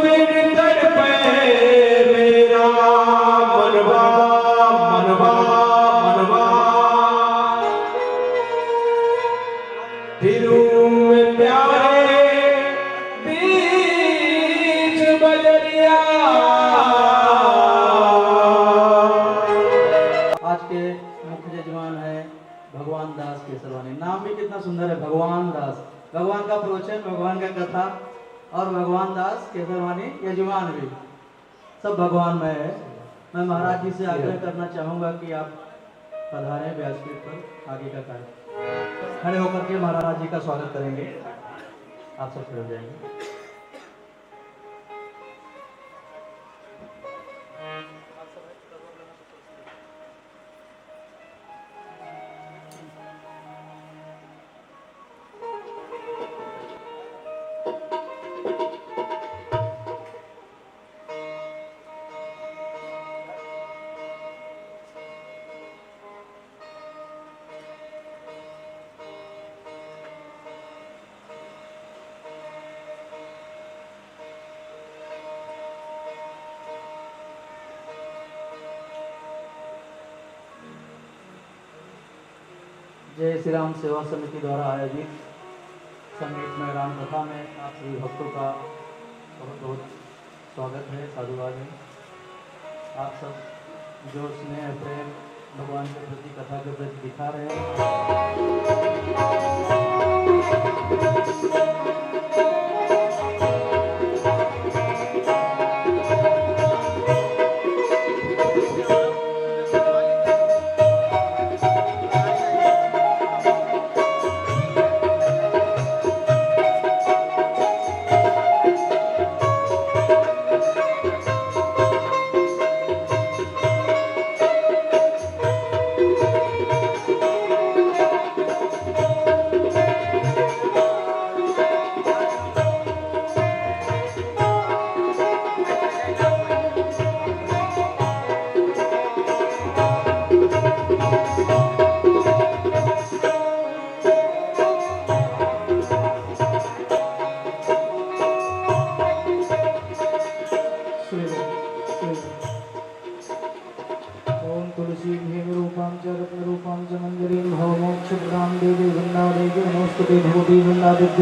बिन तड़पे मेरा मनवा मनवा मनवा। फिरूं मैं प्यारे बीच बजरिया। आज के मुख्य यजमान है भगवान दास केसरवानी। नाम भी कितना सुंदर है, भगवान दास। भगवान का प्रवचन, भगवान का कथा और भगवान दास केसरवानी यजमान भी सब भगवान में है। मैं महाराज जी से आग्रह करना चाहूँगा कि आप पधारें व्यासपीठ पर, आगे का कार्य खड़े होकर के महाराज जी का स्वागत करेंगे। आप सब खड़े हो जाएंगे। जय श्री राम सेवा समिति द्वारा आयोजित संगीत में राम कथा में आप सभी भक्तों का बहुत बहुत स्वागत है, साधुवाद है। आप सब जो स्नेह प्रेम भगवान के प्रति, कथा के प्रति दिखा रहे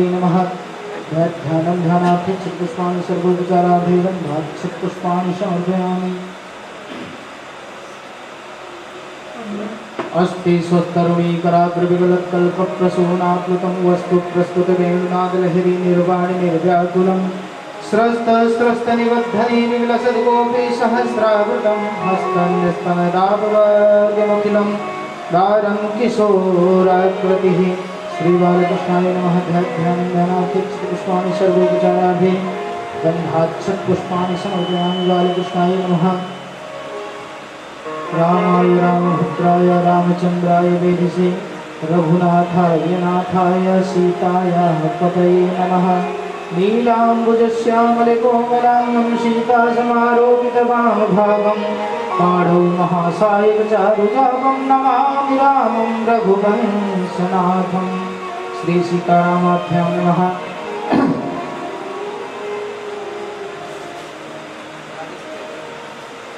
नमः। ध्यानं ध्यानार्थं चित्पुष्पाणि सर्वोपचाराभिवन्दनात् चित्पुष्पाणि समर्पयामि। अस्ति स्वस्तरुणीकराग्रविगलत्कल्पप्रसूनाप्लुतं वस्तु प्रस्तुतवेणुनादलहरी निर्वाणि निर्व्याकुलं स्रस्तस्रस्तनिबद्धनि विलसति कोऽपि सहस्रावृतं हस्तन्यस्तनदापवर्गमखिलं दारं किशोराकृतिः। श्री बालकृष्णाय नमः। ध्यानं ध्यानार्थं चित्पुष्पाणि सर्वोपचाराभिवन्दनात् चित्पुष्पाणि समर्पयामि। बालकृष्णाय नमः। रामाय रामभद्राय रामचन्द्राय वेदिसे रघुनाथाय नाथाय सीतायाः पतये नमः। नीलाम्बुजश्यामलकोमलाङ्गं सीतासमारोपितवामभागं पाणौ महासायकचारुजापं नमामि रामं रघुवंशनाथं। श्री सीतारामाभ्यां नमः।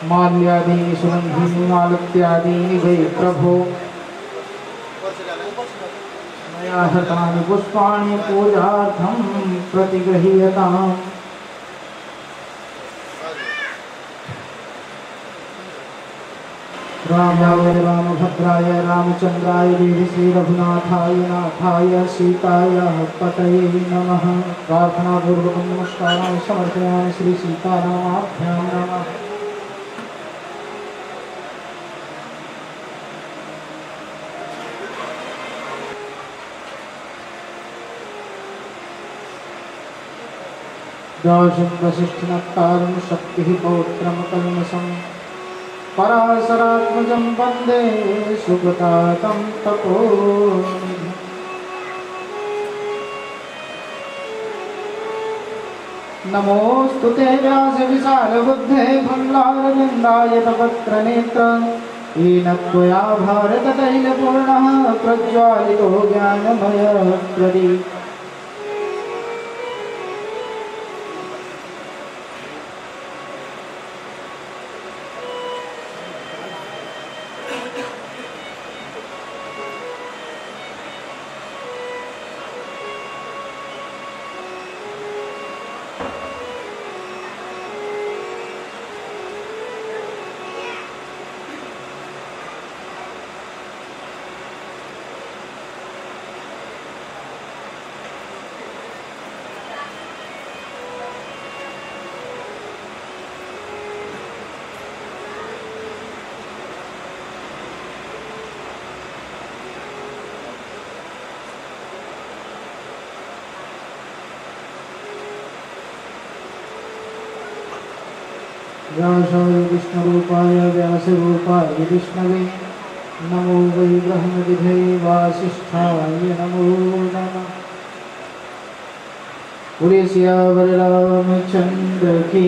माल्यादीनि सुगन्धीनि मालत्यादीनि वै प्रभो मया हतानि पुष्पाणि पूजार्थं प्रतिगृह्यताम्। रामाय रामभद्राय रामचन्द्राय वेदिसे रघुनाथाय नाथाय सीतायाः पतये नमः। प्रार्थनापूर्वकं नमस्कारान् समर्पयामि। श्री सीतारामाभ्यां नमः। दाशं वसिष्ठनत्तारं शक्तिः पौत्रं कल्मषं पराशरात्मजं वन्दे सुगतातं तपोनिधिम्। नमोऽस्तु ते व्यासविशालबुद्धे फल्लारविन्दायतपत्रनेत्र येन त्वया भारततैलपूर्णः प्रज्वालितो ज्ञानमयप्रदीपः। व्यासाय विष्णुरूपाय व्यासरूपाय विष्णवे नमो वै ब्रह्मविधे वासिष्ठाय नमो नमः। बोलिए सियावर रामचंद्र की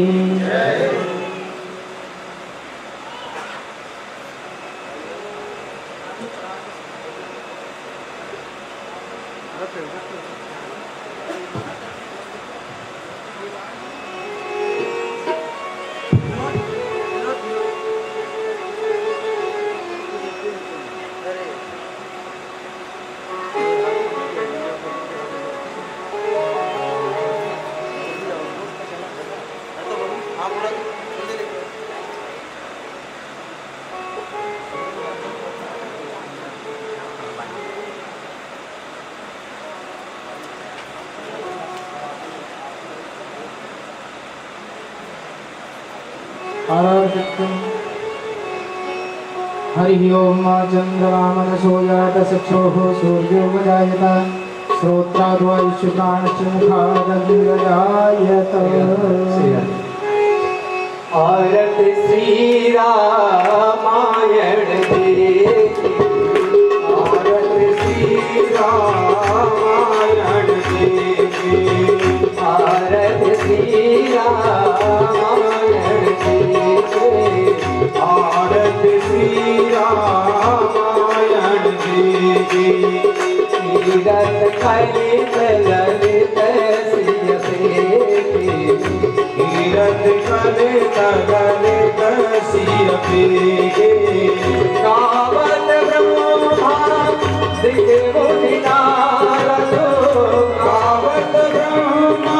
हरि ओम चंद्रमा मनसो जात चक्षुः सूर्यो जायत श्रोत्राद्वैश्वानश्च मुखादग्निर्जायत। आरत श्री रामायण देवी, आरत श्री रामायण देवी, आरत श्री रामायण देवी, आरत श्री रामायण देवी। तीरथ कलित ललित सिय पेखी, तीरथ कलित ललित सिय पेखी। गावत ब्रह्मा दिखे मुनि नारद, गावत ब्रह्मा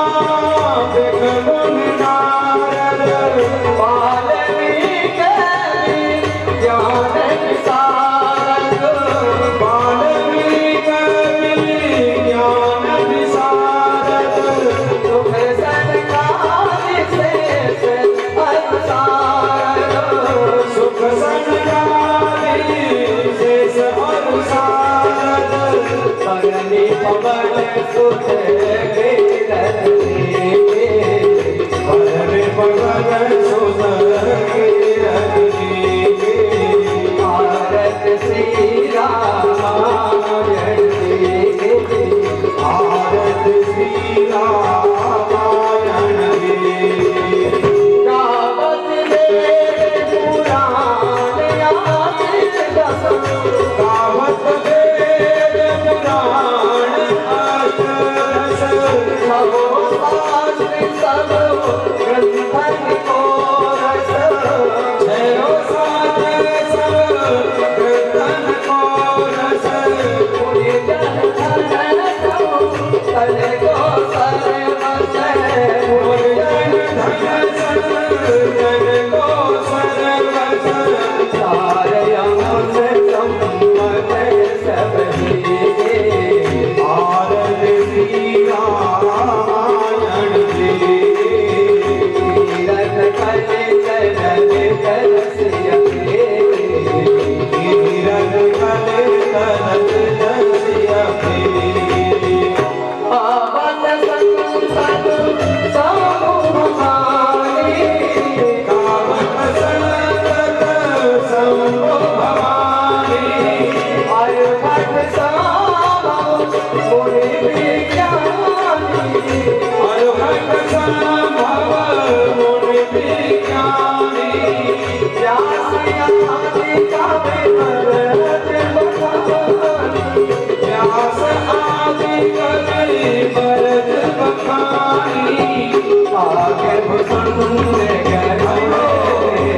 दिखे मुनि नारद। वाल्मीकि ज्ञान विशारद, वाल्मीकि ज्ञान विशारद। सुख संसार शेष अनुसारद, सुख संसार शेष अनुसारद। पगनि पवन सुत गिरत देखे, पगनि पवन सुत गिरत देखे। आरत श्री रामायण देवी, आरत श्री रामायण देवी। गावत वेद पुराण आदित दस, गावत वेद पुराण आदित दस। सबो शास्त्र सब ग्रंथन को रस, छयो शास्त्र सब ग्रंथन को रस। पुरी जन धन तले को सर्वस, पुरी जन धन जन को सर्वस। सारे अमृत संपद सब भीगे, आरत श्री रामायण देवी। तीरथ कलित ललित सिय पेखी, तीरथ कलित ललित सिय पेखी। पावन संपद समूहानि, पावन संपद समूहानि। आयुर्भट समाम मुनि विज्ञानी, आयुर्भट समाम मुनि विज्ञानी। व्यास आदि कवि भरत बखानी, व्यास आदि कवि भरत बखानी। आगे भुजंग गहरे,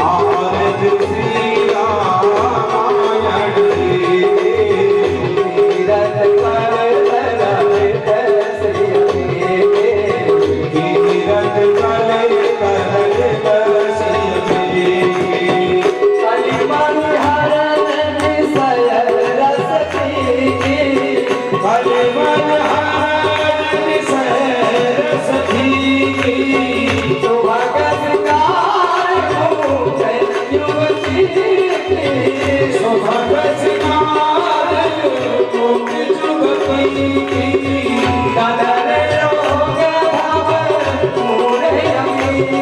आरत श्री रामायण देवी। तीरथ कलित ललित सिय पेखी, तीरथ कलित ललित सिय पेखी। कलिमल हरण विषय रस पीगी, कलिमल हरण विषय रस पीगी। सुभगत कार भूख युवती की, सुभगत कार भूख युवती की। कदर रोग धाम मूढ़ अमीर,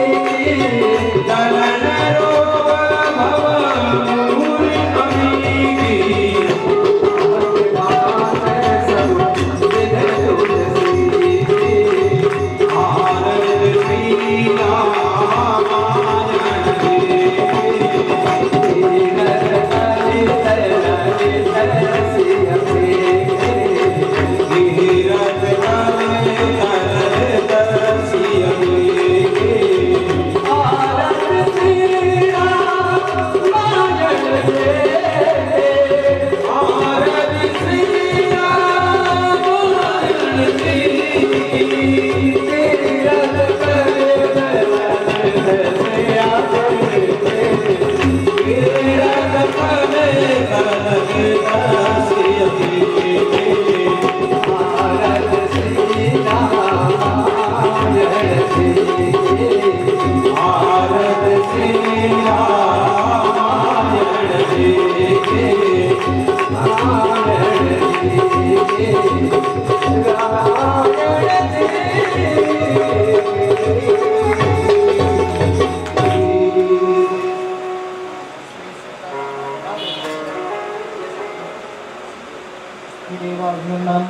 देवाभिवंदनम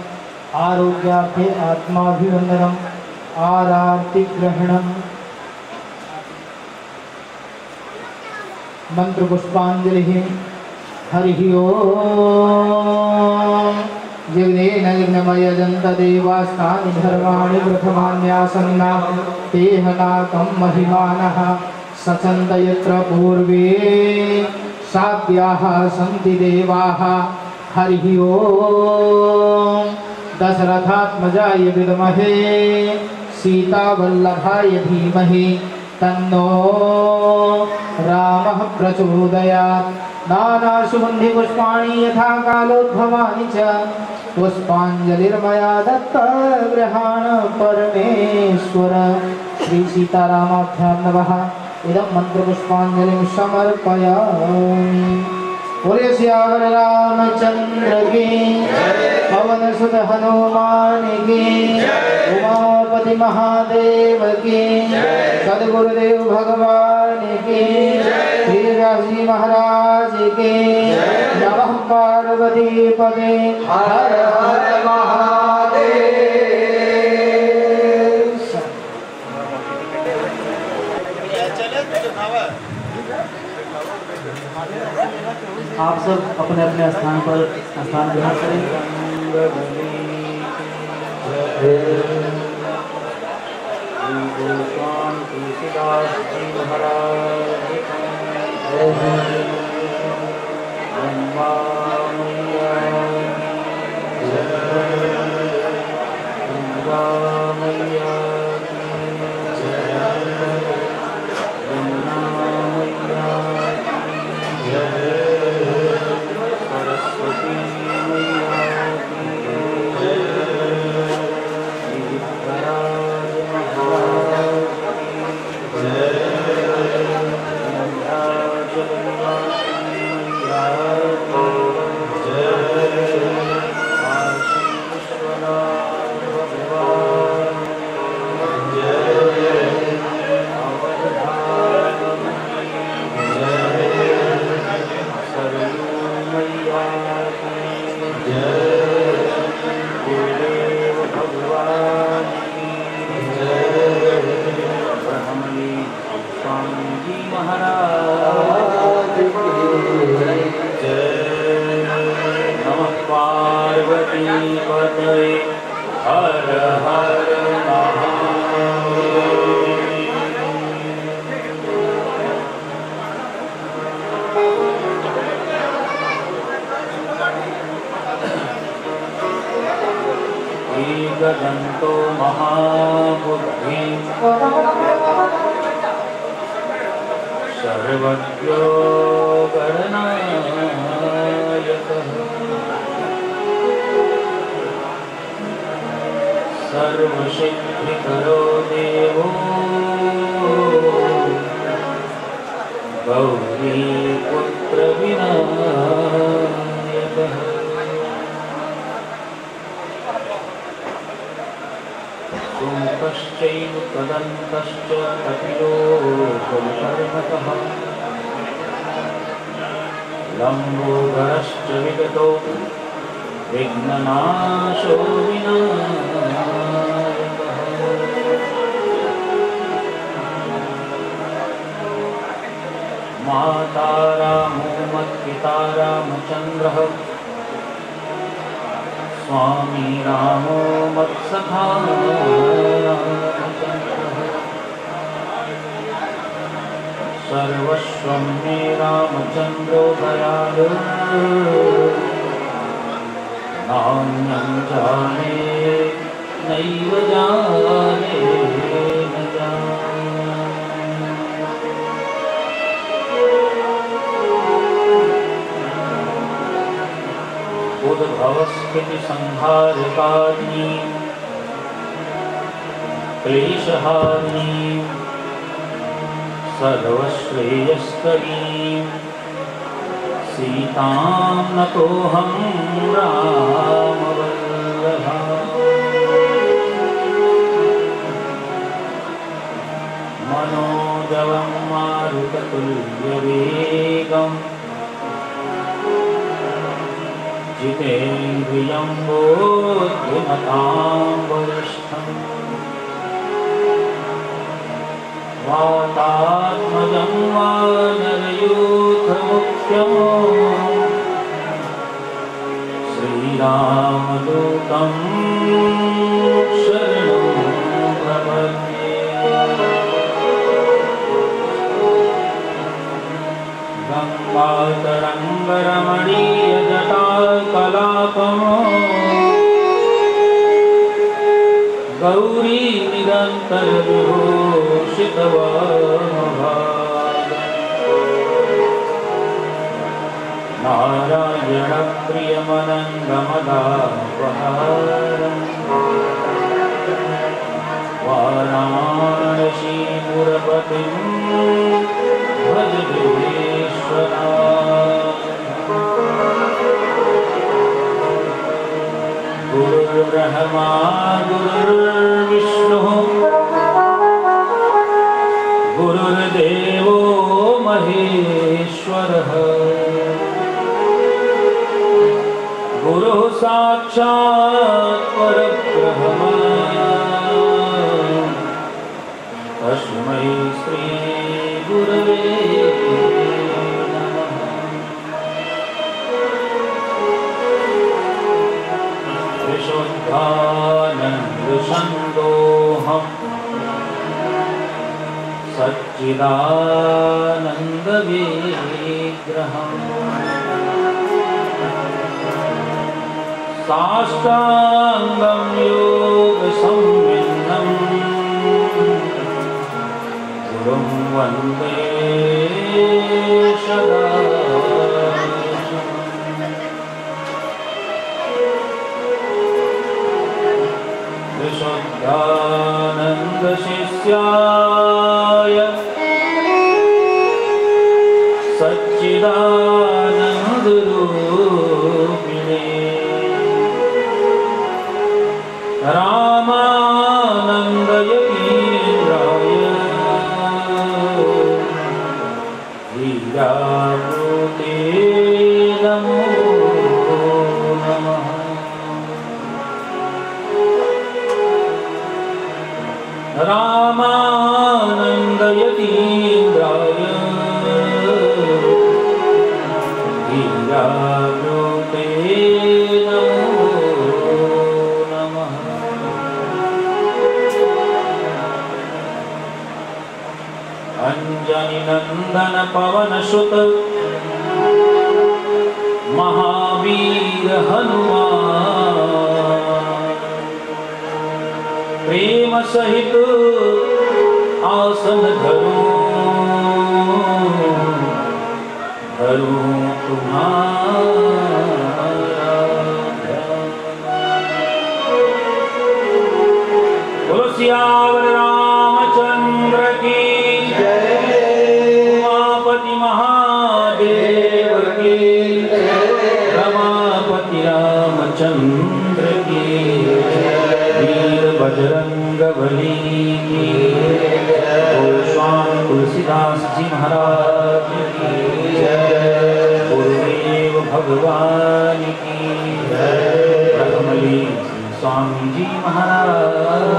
आरोग्यार्थे आत्माभिवंदनम आरार्ति ग्रहणम मंत्र पुष्पांजलि हरि ओम जगदेन यज्ञमय जंत देवास्तानि धर्माणि प्रथमान्यासन्ना तेहनाकं महिमानः सचन्त यत्र पूर्वे साध्याः सन्ति देवाः हरि ओम दशरथात्मजाय विद्महे सीतावल्लभाय धीमहि तन्नो रामः प्रचोदयात् नानासुगन्धि पुष्पाणि यथा कालोद्भवानि च पुष्पाञ्जलिर्मया दत्ता गृहाण परमेश्वर श्री सीतारामाभ्यां नमः इदं मंत्र पुष्पाञ्जलिं समर्पयामि। बोले सियावर रामचंद्र की पवन सुत हनुमान की उमापति महादेव की सदगुरुदेव भगवान की श्री व्यास जी महाराज की नमः पार्वती पदे हर हर महादेव। आप सब अपने अपने स्थान पर स्थान ग्रहण करें। गदन्तो महाबुद्धि सर्वज्ञो गणनायकः सर्वसिद्धिकरो देवो गौरीपुत्र विनायकः सुमुखश्चैव कदन्तश्च कपिलो गरुडर्भकः लम्बोदरश्च विगतो विघ्ननाशो विनायकः माता रामो मत्पिता रामचन्द्रः स्वामी रामो मत्सखा रामचन्द्रः सर्वस्वं मे रामचन्द्रो दयालु नान्यं जाने नैव जाने न जाने। उद्भवस्थिति संहारकारिणी क्लेशहारिणी सर्वश्रेयस्करीं सीतां नतोऽहं रामवल्लभम्। सुमतां वरिष्ठम् वातात्मजं वानरयूथमुख्यं श्रीरामदूतं शरणं प्रपद्ये। गङ्गातरङ्गरमणीयजटाकलापम् गौरी निरन्तरविभूषितवामभागम् नारायणप्रियमनङ्गमदापहारम् वाराणसीपुरपतिं भज विश्वनाथम्। गुरुर्ब्रह्मा गुरुर्विष्णुः गुरुर्देवो महेश्वरः गुरुः साक्षात् परब्रह्म तस्मै श्री गुरवे नमः। विशुद्धानन्दसन्दोहम् सच्चिदानन्दविग्रहम् साष्टाङ्गं योगसंविन्नम् गुरुं वन्दे सदा। विशुद्धानन्दशिष्याय सच्चिदानन्दरूपिणे रामानन्दयतीन्द्राय धीरामूर्ते नमो नमः। रामानन्दयतीन्द्राय धीरामूर्ते नमो नमः। अंजनीनंदन पवनसुत महावीर हनुमान प्रेम सहित आसन धरूं तुम्हारा ध्यान। बोलो सियावर रामचंद्र की उमापति महादेव की रमापति रामचंद्र की वीर बजरंगबली की गोस्वामी तुलसीदास जी महाराज की गुरुदेव भगवान की ब्रह्मली स्वामी जी महाराज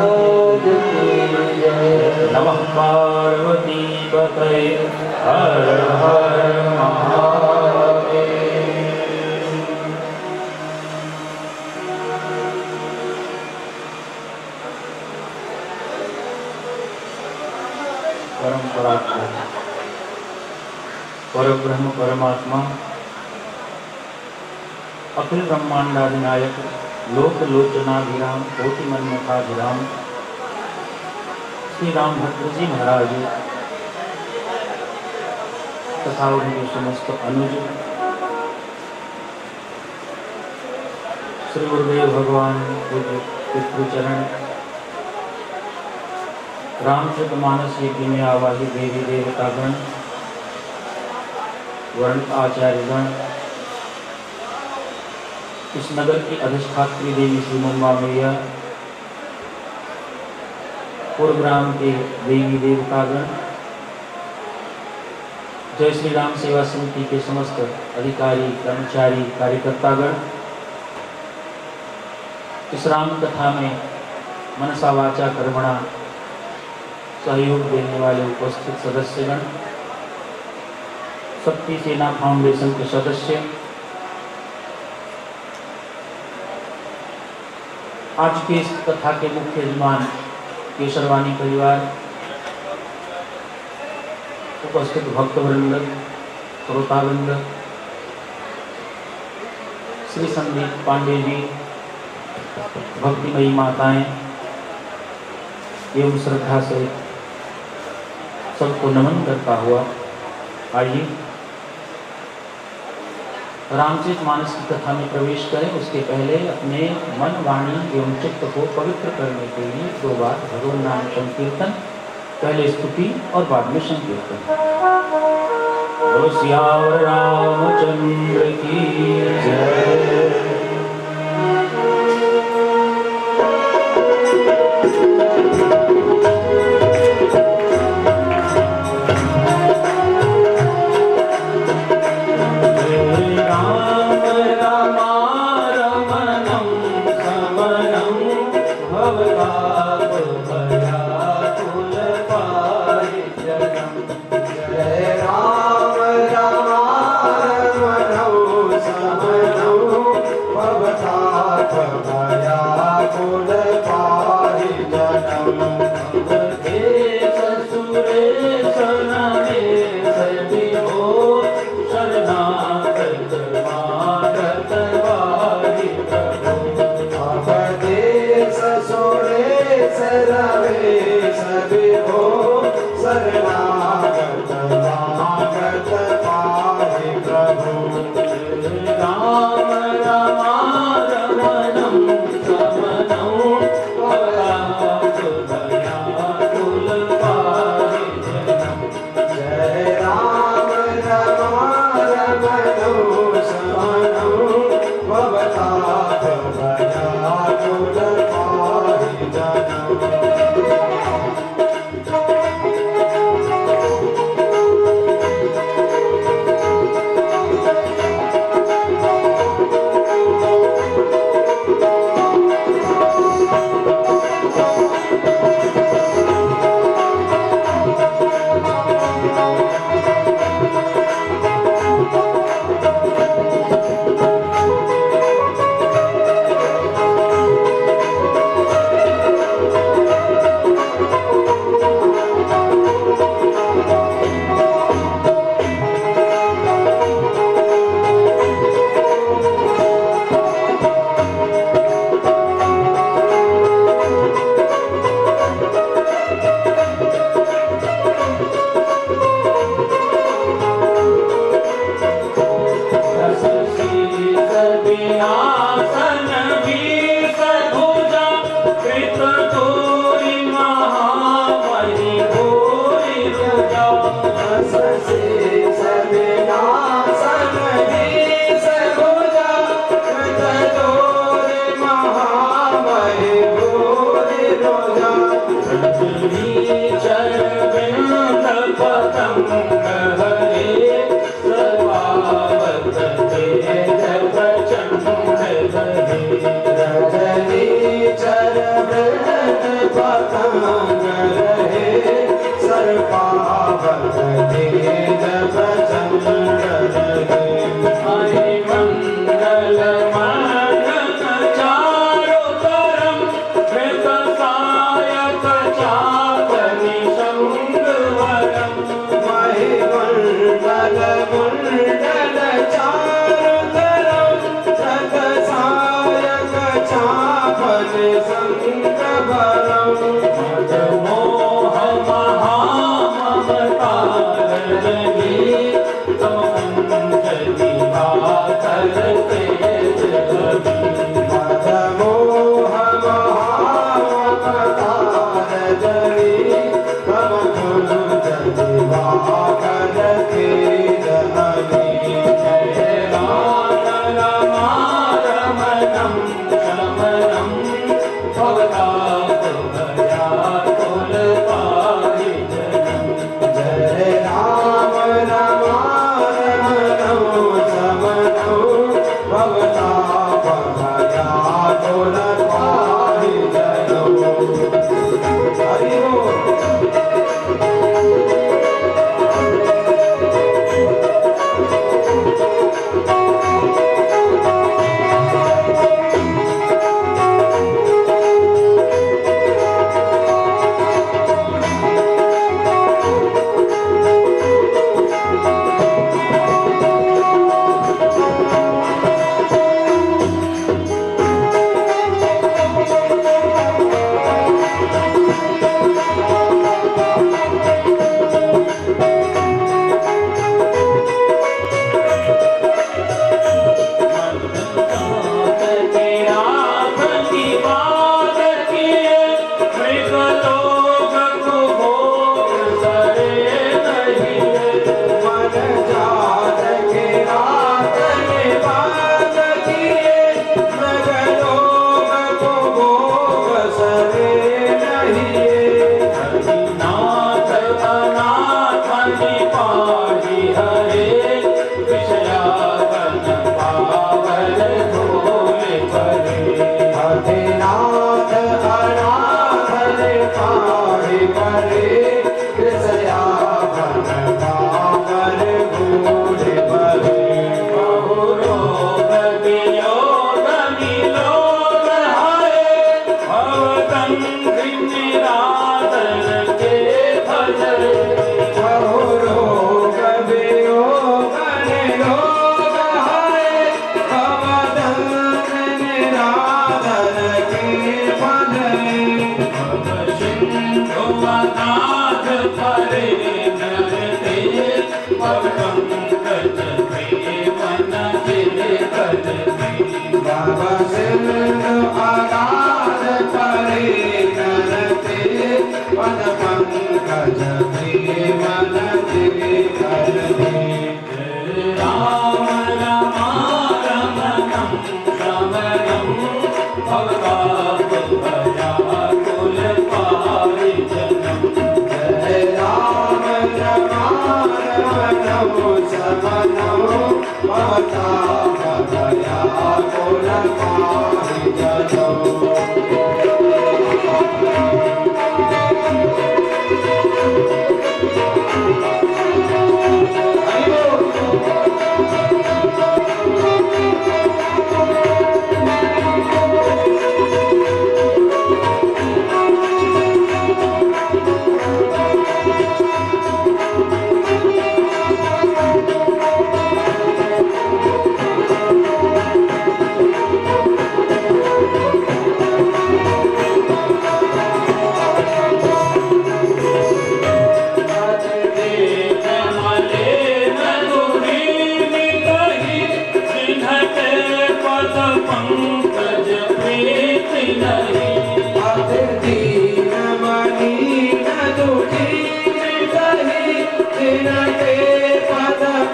नमः पार्वती पतये हर हर महादेव। परंपरा परब्रह्म परमात्मा अखिल ब्रह्मांडाधिनायक लोक लोचनाभिराम कोटि मनमुखाभिराम श्री राम भद्र जी महाराज तथा उनके समस्त अनुज श्री गुरुदेव भगवान पितृचरण रामचरित मानस यज्ञ में आवाही देवी देवतागण वर्ण आचार्यगण इस नगर की अधिष्ठात्री देवी श्री मुंबा मैया पूर्व ग्राम के देवी देवतागण जय श्री राम सेवा समिति के समस्त अधिकारी कर्मचारी कार्यकर्तागण इस राम कथा में मनसा वाचा कर्मणा सहयोग देने वाले उपस्थित सदस्यगण, शक्ति सेना फाउंडेशन के सदस्य, आज की इस कथा के मुख्य यजमान केसरवानी परिवार, उपस्थित भक्तवृंद, श्रोतावृंद, श्री संदीप पांडे जी, भक्तिमयी माताएं एवं श्रद्धा से सबको नमन करता हुआ आइए रामचरितमानस की कथा में प्रवेश करें। उसके पहले अपने मन, वाणी एवं चित्त को पवित्र करने के लिए 2 बार भगवान नाम संकीर्तन, पहले स्तुति और बाद में संकीर्तन। बोलो सियावर रामचंद्र की जय। भवता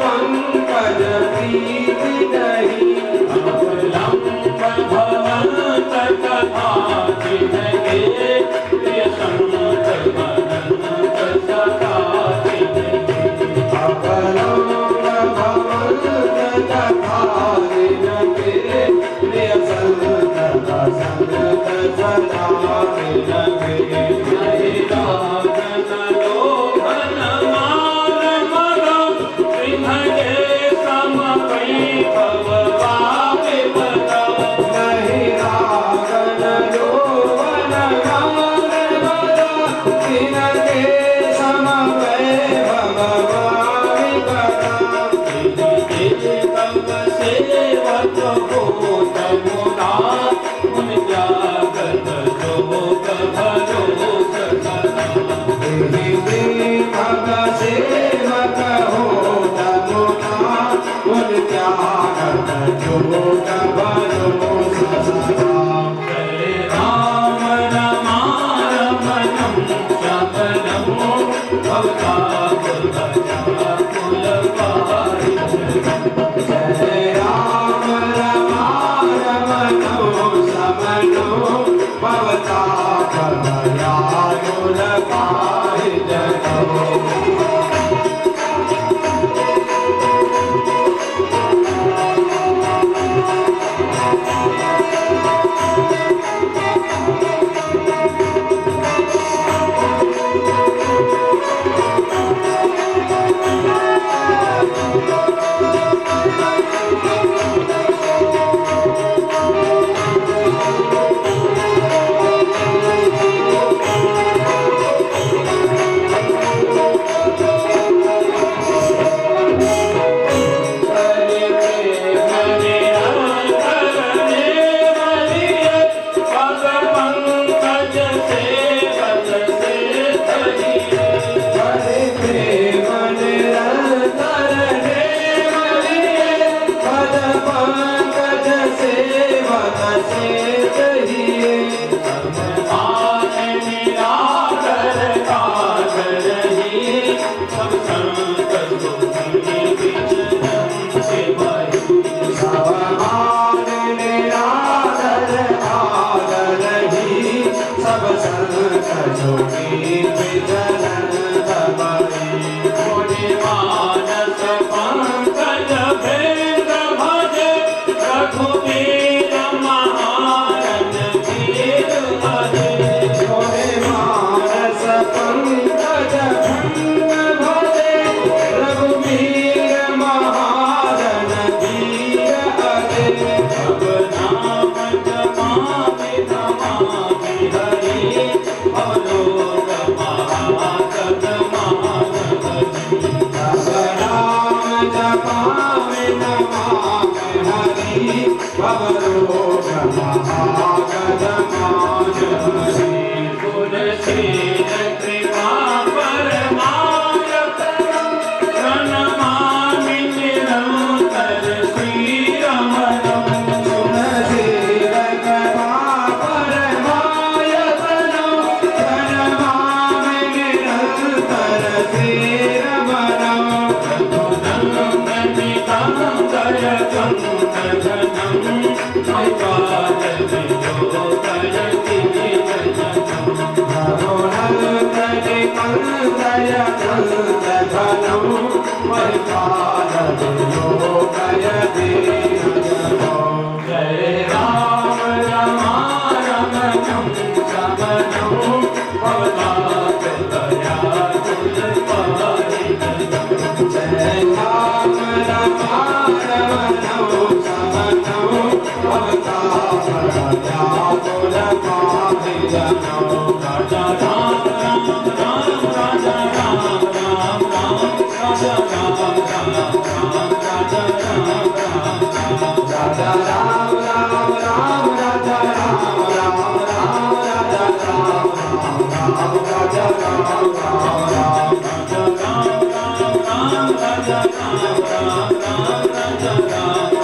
पंकज प्रीति नहीं अवलंब भवंत कथा जिनके प्रिय संत अनंत सदा जिनके अवलंब भवंत कथा जिनके प्रिय संत असंत सदा जिनके नहीं रागन लोभन मान मदम सिंहके सम वैभव पावे बदम नहीं रागन लोभन मान मदम तिनके सम वैभव पावे बदम जिनके तब सेवक हो तमुना उन त्यागत जोग भरोस सदा भग सेवक हो तमुना उन त्यागत जोग भरोस सदा जय राम रमारमणं शबनं भवताकुल जय राम रमारमणो समनो भवता कलयाकुल पारिजनो हरे प्रेम निरंतर नेवरिये पद पंकज सेवक से कहिए भगवान निरादर आदरही सब संत जोगी विजलन दबाई मानस पंकज भेद भजे रघुवीर महारन वीर हरे मोरे मानस पंकज भंग भजे रघुवीर महारन वीर हरे अब नाम जमामि नमामि हरि अवलोक महाकद मानवि राम जपामि नमामि हरि भवरोग महागद मानवि गुणशील कृपा परमायत प्रणमामि निरंतर श्रीरमणम् गुणशील कृपा परमायतनो प्रणमामि निरंतर श्रीरमणम् जय राम रमारमणं शमनं भवतात् दयाकुल पारिजनम् जय राम रमारमणो समनो भवता दयाकुल पारिजनो राजा राम राम राम राजा राम राम राम राजा राम राम राम राजा राम राम राम राजा राम राम राम राजा राम राम राम राजा राम राम राम राजा राम राम राम राजा राम राम राम राजा राम राम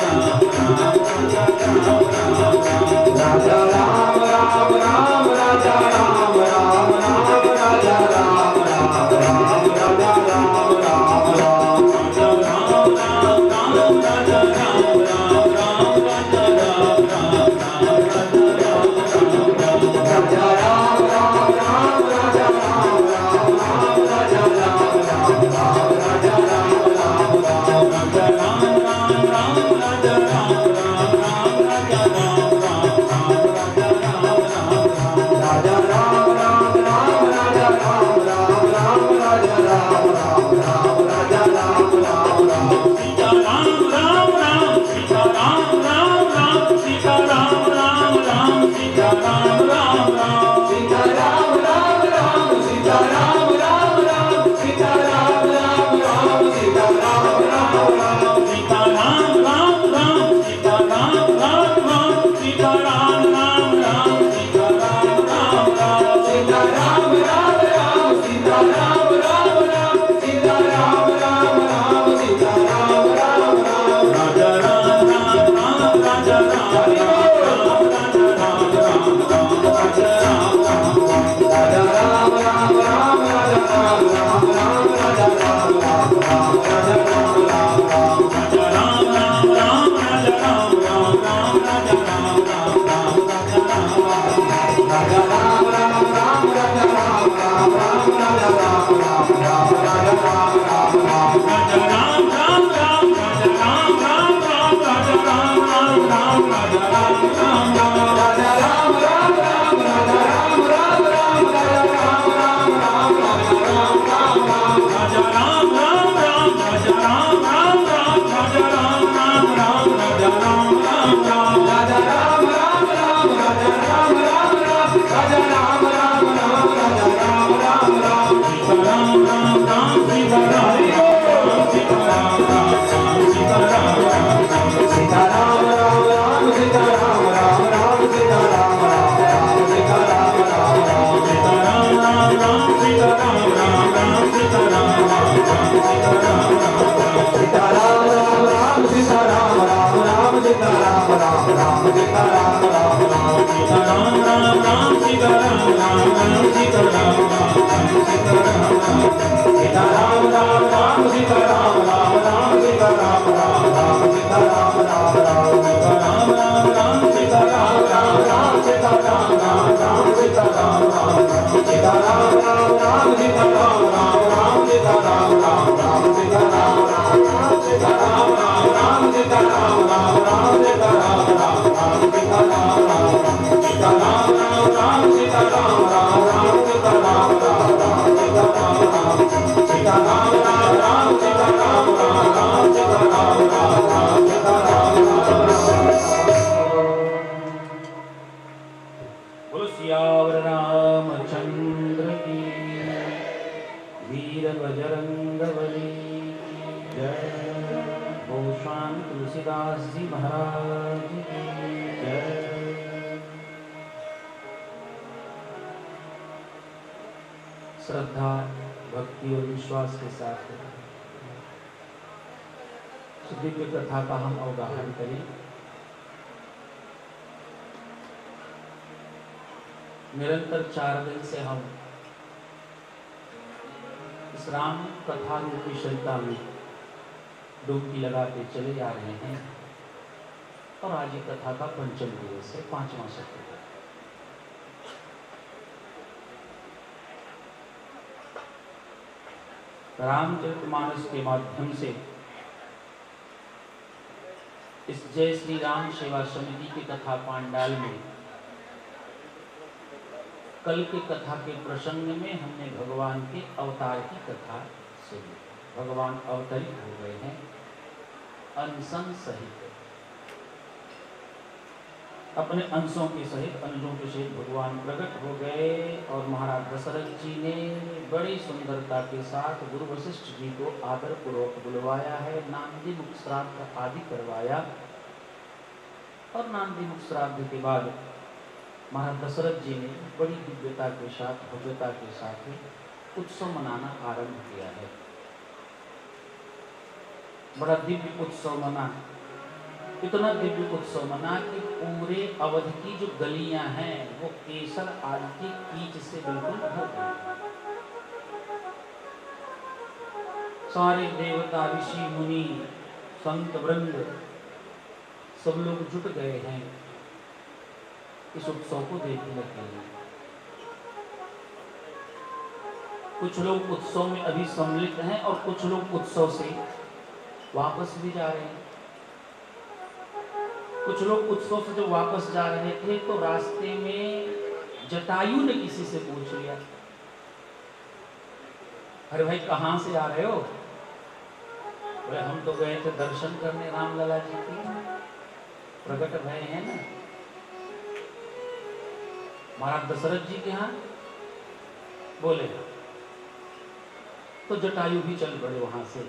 राम राजा राम राम राम राजा राम राम राम राजा राम रामचंद्र की, वीर बजरंगबली जय। गोस्वामी तुलसीदास जी महाराज की जय। श्रद्धा, भक्ति और विश्वास के साथ दिव्य कथा का हम अवगाहन करें। निरंतर 4 दिन से हम इस राम कथा रूपी श्रद्धा में डुबकी लगाते चले जा रहे हैं और आज ये कथा का पंचम दिवस है, 5वां सत्र। रामचरितमानस के माध्यम से इस जय श्री राम सेवा समिति की कथा पांडाल में कल के कथा के प्रसंग में हमने भगवान के अवतार की कथा सुनी। भगवान अवतरित हो गए हैं अंशन सहित, अपने अंशों के सहित, अनुजों के सहित भगवान प्रकट हो गए और महाराज दशरथ जी ने बड़ी सुंदरता के साथ गुरु वशिष्ठ जी को आदर पूर्वक बुलवाया है, नांदी मुख श्राद्ध आदि करवाया और नांदी मुख श्राद्ध के बाद महाराज दशरथ जी ने बड़ी दिव्यता के साथ, भव्यता के साथ उत्सव मनाना आरंभ किया है। बड़ा दिव्य उत्सव मना, इतना दिव्य उत्सव मना कि पूरे अवध की जो गलियां हैं वो केसर आदि की कीच से बिल्कुल भर गई। सारे देवता, ऋषि, मुनि, संत वृंद सब लोग जुट गए हैं इस उत्सव को देखने के लिए। कुछ लोग उत्सव में अभी सम्मिलित हैं और कुछ लोग उत्सव से वापस भी जा रहे हैं। कुछ लोग उत्सव से जब वापस जा रहे थे तो रास्ते में जटायु ने किसी से पूछ लिया, अरे भाई कहाँ से आ रहे हो? बोले हम तो गए थे दर्शन करने रामलला जी की, प्रकट भय है ना महाराज दशरथ जी के यहाँ। बोले तो जटायु भी चल पड़े वहां से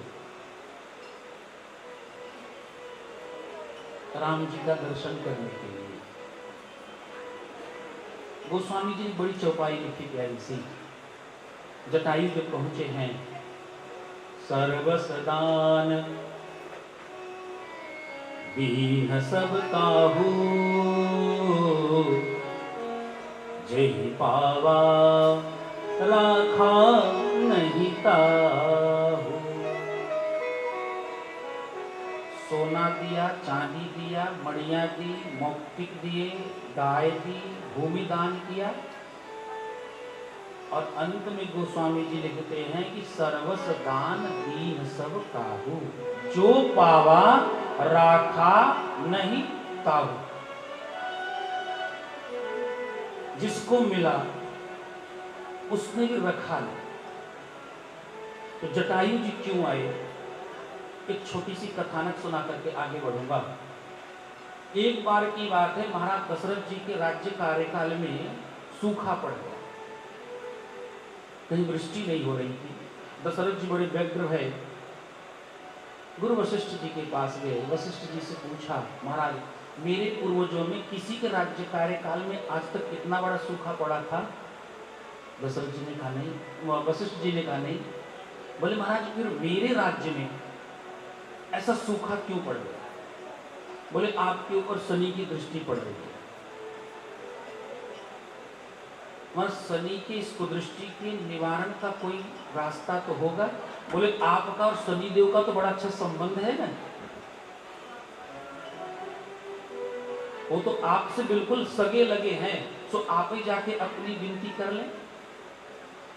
राम जी का दर्शन करने के लिए। गोस्वामी जी ने बड़ी चौपाई लिखी प्यारी सी। जटायु जब पहुंचे हैं, सर्वसदान दीन सब काहू, जय पावा राखा नहीं ताहू। सोना दिया, चांदी दिया, मणिया दी, मौक्तिक दिए, गाय दी, भूमि दान किया और अंत में गोस्वामी जी लिखते हैं कि सर्वस दान दीन सब काहू, जो पावा राखा नहीं ताहू। जिसको मिला उसने भी रखा नहीं। तो जटायु जी क्यों आए? एक छोटी सी कथानक सुना करके आगे बढ़ूंगा। एक बार की बात है, महाराज दशरथ जी के राज्य कार्यकाल में सूखा पड़ गया, कहीं वृष्टि नहीं हो रही थी। दशरथ जी बड़े व्यग्र है, गुरु वशिष्ठ जी के पास गए। वशिष्ठ जी से पूछा, महाराज मेरे पूर्वजों में किसी के राज्य कार्यकाल में आज तक इतना बड़ा सूखा पड़ा था? दशरथ जी ने कहा नहीं, वशिष्ठ जी ने कहा नहीं। बोले महाराज फिर मेरे राज्य में ऐसा सूखा क्यों पड़ गया? बोले आपके ऊपर शनि की दृष्टि पड़ रही है। वह शनि की इस कुदृष्टि के निवारण का कोई रास्ता तो होगा? बोले आपका और शनि देव का तो बड़ा अच्छा संबंध है ना, वो तो आपसे बिल्कुल सगे लगे हैं, तो आप ही जाके अपनी विनती कर लें।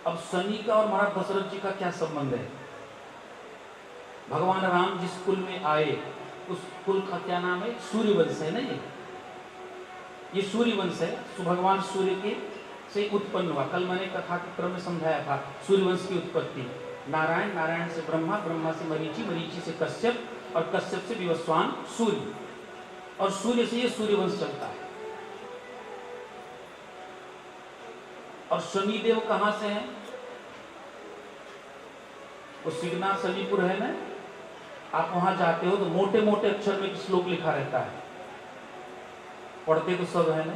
अब शनि का और महाराज दशरथ जी का क्या संबंध है? भगवान राम जिस कुल में आए उस कुल का क्या नाम है? सूर्यवंश है ना। ये सूर्यवंश है। तो भगवान सूर्य के से उत्पन्न हुआ। कल मैंने कथा के क्रम में समझाया था सूर्यवंश की उत्पत्ति। नारायण, नारायण से ब्रह्मा, ब्रह्मा से मरीचि, मरीचि से कश्यप और कश्यप से विवस्वान सूर्य, और सूर्य से ये सूर्यवंश चलता है। और शनिदेव कहां से हैं? वो सिगना शनिपुर है ना, आप वहां जाते हो तो मोटे मोटे अक्षर में एक श्लोक लिखा रहता है, पढ़ते तो सब है ना।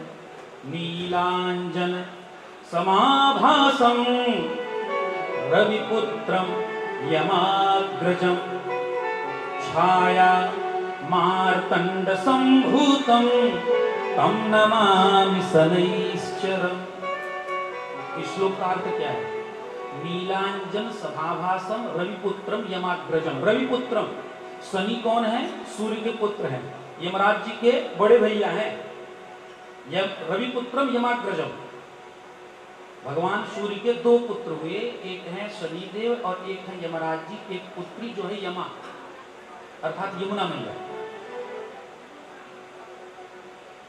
नीलांजन समाभासम रविपुत्रम यमाग्रजम छाया मार्तंड संभूतम तम नमामि शनैश्चरम्। इस श्लोक का अर्थ क्या है? नीलांजन सभाभासम रविपुत्रम यमाग्रजम। रविपुत्रम, शनि कौन है? सूर्य के पुत्र हैं, यमराज जी के बड़े भैया हैं। रविपुत्रम यमाग्रजम, भगवान सूर्य के दो पुत्र हुए, एक है शनिदेव और एक है यमराज जी। एक पुत्री जो है यमा अर्थात यमुना मैया।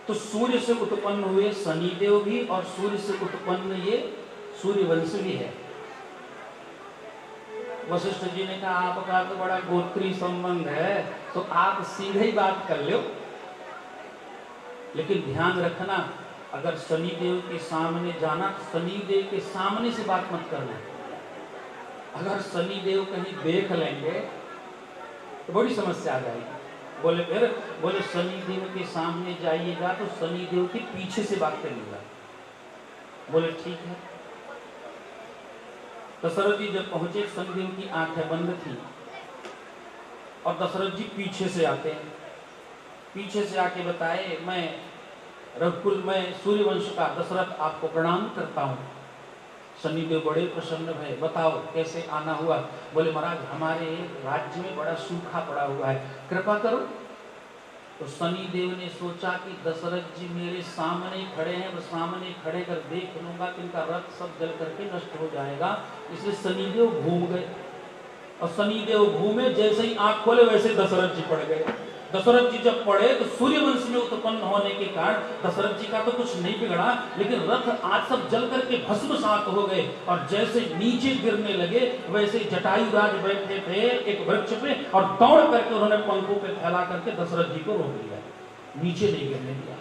तो सूर्य से उत्पन्न हुए शनिदेव भी और सूर्य से उत्पन्न ये सूर्यवंश भी है। वशिष्ठ जी ने कहा आपका तो बड़ा गोत्री संबंध है, तो आप सीधे ही बात कर लो, लेकिन ध्यान रखना अगर शनिदेव के सामने जाना, शनिदेव के सामने से बात मत करना। अगर शनिदेव कहीं देख लेंगे तो बड़ी समस्या आ जाएगी। बोले शनिदेव के सामने जाइएगा तो शनिदेव के पीछे से बात करिएगा। बोले ठीक है। दशरथ जी जब पहुंचे, शनिदेव की आंखें बंद थी और दशरथ जी पीछे से आते हैं। पीछे से आके बताए, मैं रघुकुल में सूर्यवंश का दशरथ आपको प्रणाम करता हूँ। शनिदेव बड़े प्रसन्न भय, बताओ कैसे आना हुआ? बोले महाराज हमारे राज्य में बड़ा सूखा पड़ा हुआ है, कृपा करो। तो शनिदेव ने सोचा कि दशरथ जी मेरे सामने खड़े हैं, वो सामने खड़े कर देख लूंगा कि इनका रथ सब जल करके नष्ट हो जाएगा। इसलिए शनिदेव घूम गए और शनिदेव घूमे, जैसे ही आंख खोले वैसे दशरथ जी पड़ गए। दशरथ जी जब पड़े तो सूर्यवंश में उत्पन्न होने के कारण दशरथ जी का तो कुछ नहीं बिगड़ा, लेकिन रथ आज सब जल करके भस्मसात हो गए। और जैसे नीचे गिरने लगे वैसे जटायु राज बैठे थे एक वृक्ष पे और दौड़ करके उन्होंने पंखों पे फैला करके दशरथ जी को रोक लिया, नीचे नहीं गिरने दिया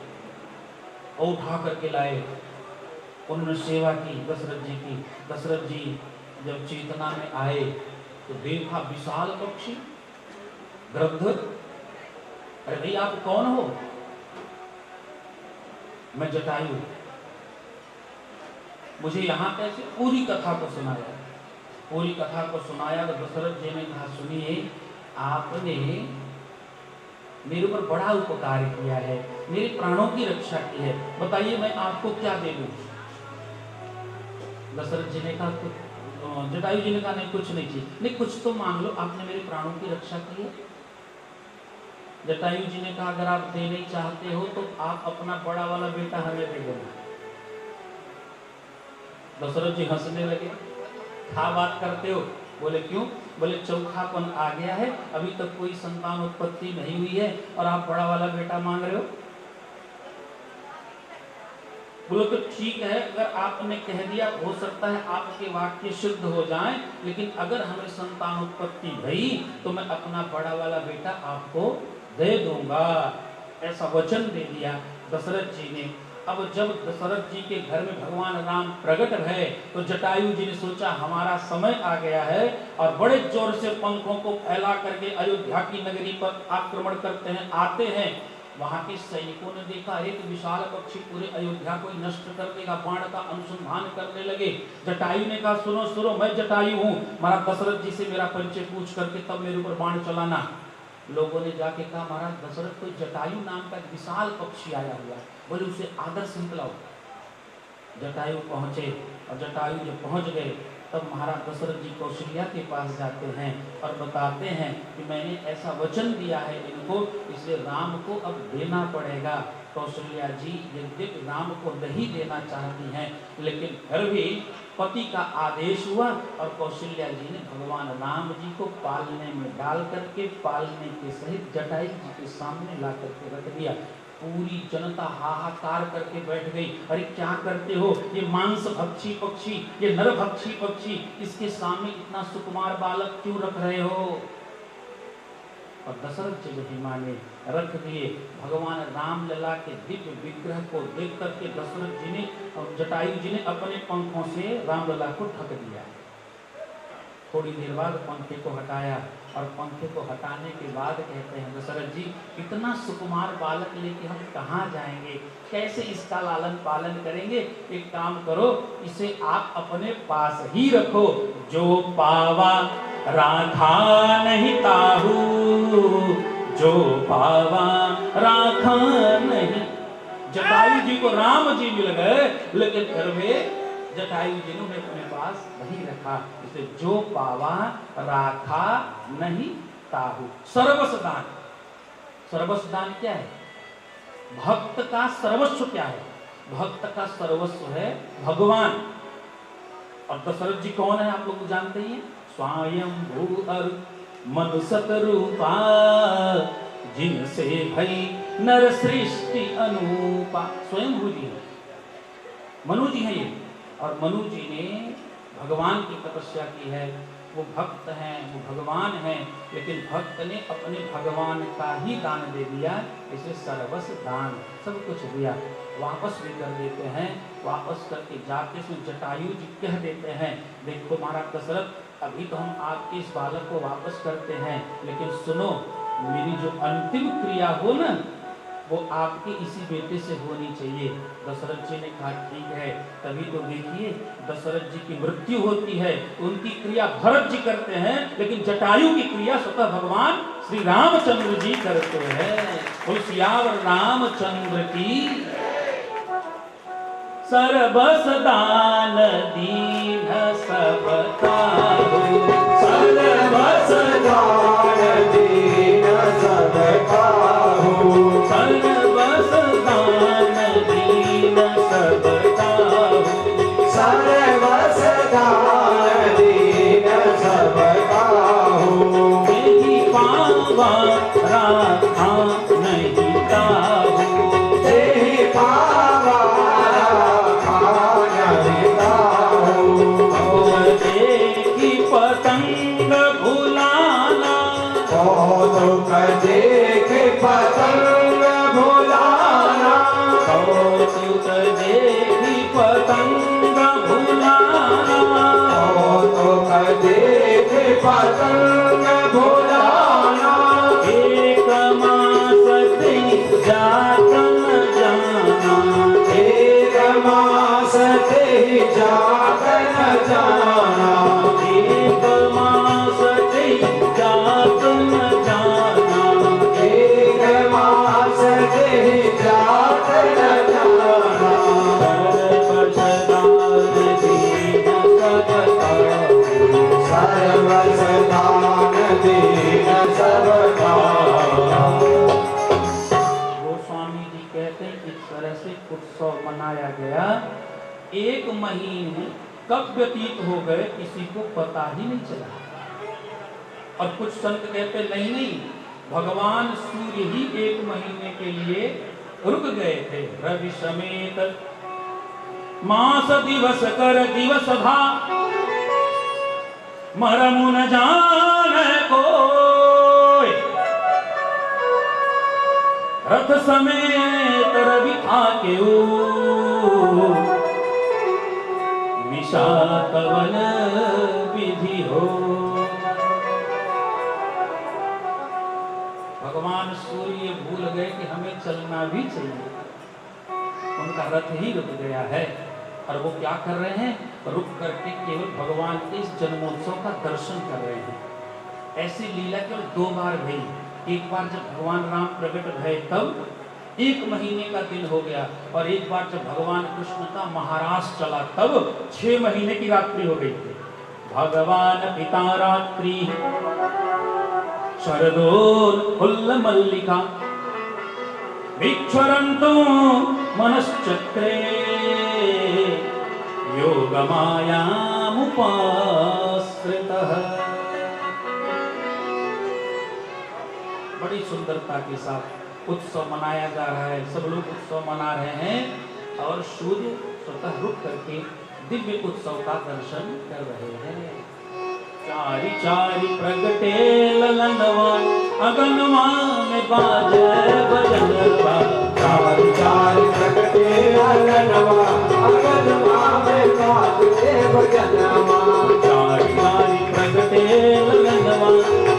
और उठा करके लाए। उन्होंने सेवा की दशरथ जी की। दशरथ जी जब चेतना में आए तो देखा विशाल पक्षी गृध्र। अरे भाई आप कौन हो? मैं जटायु। मुझे यहाँ कैसे? पूरी कथा को सुनाया। पूरी कथा को सुनाया तो दशरथ जी ने कहा सुनिए, आपने मेरे ऊपर बड़ा उपकार किया है, मेरे प्राणों की रक्षा की है, बताइए मैं आपको क्या दे दूं? दशरथ जी ने कहा, जटायु जी ने कहा नहीं कुछ नहीं चाहिए। नहीं कुछ तो मांग लो, आपने मेरे प्राणों की रक्षा की है। जटायु जी ने कहा अगर आप देने चाहते हो तो आप अपना बड़ा वाला बेटा हमें दे देना। दशरथ जी हंसने लगे, क्या बात करते हो? बोले क्यों? बोले चौखापन आ गया है, अभी तक कोई संतान उत्पत्ति नहीं हुई है और आप बड़ा वाला बेटा मांग रहे हो। बोलो तो ठीक है, अगर आपने कह दिया हो सकता है आपके वाक्य सिद्ध हो जाएं, लेकिन अगर हमें संतान उत्पत्ति भई तो मैं अपना बड़ा वाला बेटा आपको दे दूंगा, ऐसा वचन दे दिया दशरथ जी ने। अब जब दशरथ जी के घर में भगवान राम प्रकट भये तो जटायु जी ने सोचा हमारा समय आ गया है और बड़े जोर से पंखों को फैला करके अयोध्या की नगरी पर आक्रमण करते हैं, आते हैं। वहां के सैनिकों ने देखा एक विशाल पक्षी पूरे अयोध्या को नष्ट कर देगा, बाण का अनुसंधान करने लगे। जटायु ने कहा सुनो सुनो, मैं जटायु हूँ, महाराज दशरथ जी से मेरा परिचय पूछ करके तब मेरे ऊपर बाण चलाना। लोगों ने जाके कहा महाराज दशरथ कोई जटायु नाम का एक विशाल पक्षी आया हुआ है, बोले उसे आदर से निकलाओ। जटायु पहुंचे और जटायु जब पहुंच गए तब महाराज दशरथ जी कौशल्या के पास जाते हैं और बताते हैं कि मैंने ऐसा वचन दिया है इनको, इसलिए राम को अब देना पड़ेगा। कौशल्या जी यद्यपि राम को नहीं देना चाहती हैं, लेकिन फिर भी पति का आदेश हुआ और कौशल्या जी ने भगवान राम जी को पालने में डाल करके पालने के सहित जटायु जी के सामने ला करके रख दिया। पूरी जनता हाहाकार करके बैठ गई, अरे क्या करते हो, ये मांस भक्षी पक्षी, ये नर भक्षी पक्षी, इसके सामने इतना सुकुमार बालक क्यों रख रहे हो? और दशरथ जी महिमा ने रख दिए। भगवान रामलला के दिव्य विग्रह को देख करके दशरथ जी ने और जटायु जी ने अपने पंखों से रामलला को ढक दिया। थोड़ी देर बाद पंखे को हटाया और पंखे को हटाने के बाद कहते हैं दशरथ जी, इतना सुकुमार बालक लेके हम कहाँ जाएंगे, कैसे इसका लालन पालन करेंगे? एक काम करो, इसे आप अपने पास ही रखो। जो पावा राखा नहीं ताहू, जो पावा राखा नहीं। जटायु जी को राम जी मिल गए, लेकिन फिर वे जटायु जी ने उन्हें अपने पास नहीं रखा। इसे जो पावा राखा नहीं ताहू। सर्वस्व दान, सर्वस्व दान क्या है? भक्त का सर्वस्व क्या है? भक्त का सर्वस्व है भगवान। और दशरथ जी कौन है आप लोग जानते ही हैं? स्वयं भू अर मनुसत रूपा, जिनसे भई नर सृष्टि अनूपा। स्वयं भू जी है, मनु जी है ये। और मनु जी ने भगवान की तपस्या की है, वो भक्त हैं, वो भगवान हैं, लेकिन भक्त ने अपने भगवान का ही दान दे दिया। इसे सर्वस्व दान, सब कुछ दिया, वापस भी कर देते हैं। वापस करके जाके इसमें जटायु जी कह देते हैं, देखो महाराज दशरथ, अभी तो हम आपके इस बालक को वापस करते हैं, लेकिन सुनो, मेरी जो अंतिम क्रिया हो ना, वो आपके इसी बेटे से होनी चाहिए। दशरथ जी ने कहा ठीक है। तभी तो देखिए दशरथ जी की मृत्यु होती है, उनकी क्रिया भरत जी करते हैं, लेकिन जटायु की क्रिया स्वतः भगवान श्री रामचंद्र जी करते हैं। सियावर रामचंद्र की। सर्वस दान दीन सब ताहू, सर्वस दान दीन सब ताहू, सर्वस दान दीन सब ताहू, सर्वस दान दीन सब ताहू, तेहि पावा राखा नहीं ताहू, तेहि पावा राखा नहीं ताहू, देखी पतंग भुलाना, कौतुक देख पतंग भुलाना, कौतुक देखी पतंग भुलाना, कौतुक देख पतंग भुलाना, एक मास तेई जातन जाना, एक मास तेहि जातन जाना, एक मास तेई जातन जाना, एक मास तेहि जातन जाना, सर्वस दान दीन सब ताहू। गोस्वामी जी कहते हैं इस तरह से उत्सव मनाया गया। एक महीने कब व्यतीत हो गए किसी को पता ही नहीं चला। और कुछ संत कहते नहीं नहीं, भगवान सूर्य ही एक महीने के लिए रुक गए थे। रवि समेत मास दिवस कर दिवस भा, मरमु न जाने कोय, रथ समेत रवि आके निशा कवन विधि हो। भगवान सूर्य भूल गए कि हमें चलना भी चाहिए, उनका रथ ही रुक गया है। और वो क्या कर रहे हैं? रुक करके केवल भगवान के इस जन्मोत्सव का दर्शन कर रहे हैं। ऐसी लीला केवल 2 बार हुई। एक बार जब भगवान राम प्रकट भये तब 1 महीने का दिन हो गया, और एक बार जब भगवान कृष्ण का महाराज चला तब 6 महीने की रात्रि हो गई थी। भगवान पिता रात्रि शरदोल फुल्ल मल्लिका, विक्षरन्तु मनश्चक्रे, योग मायामुपाश्रितः। बड़ी सुंदरता के साथ उत्सव मनाया जा रहा है। सब लोग उत्सव मना रहे हैं और सूर्य स्वतः रुक करके दिव्य उत्सव का दर्शन कर रहे हैं। चारी चारी प्रगटे ललनवा अगनवा में बाजे भजनवा चार चार प्रगटे ललनवा अगनवा में बाजे भजनवा चारी चारी प्रगटे ललनवा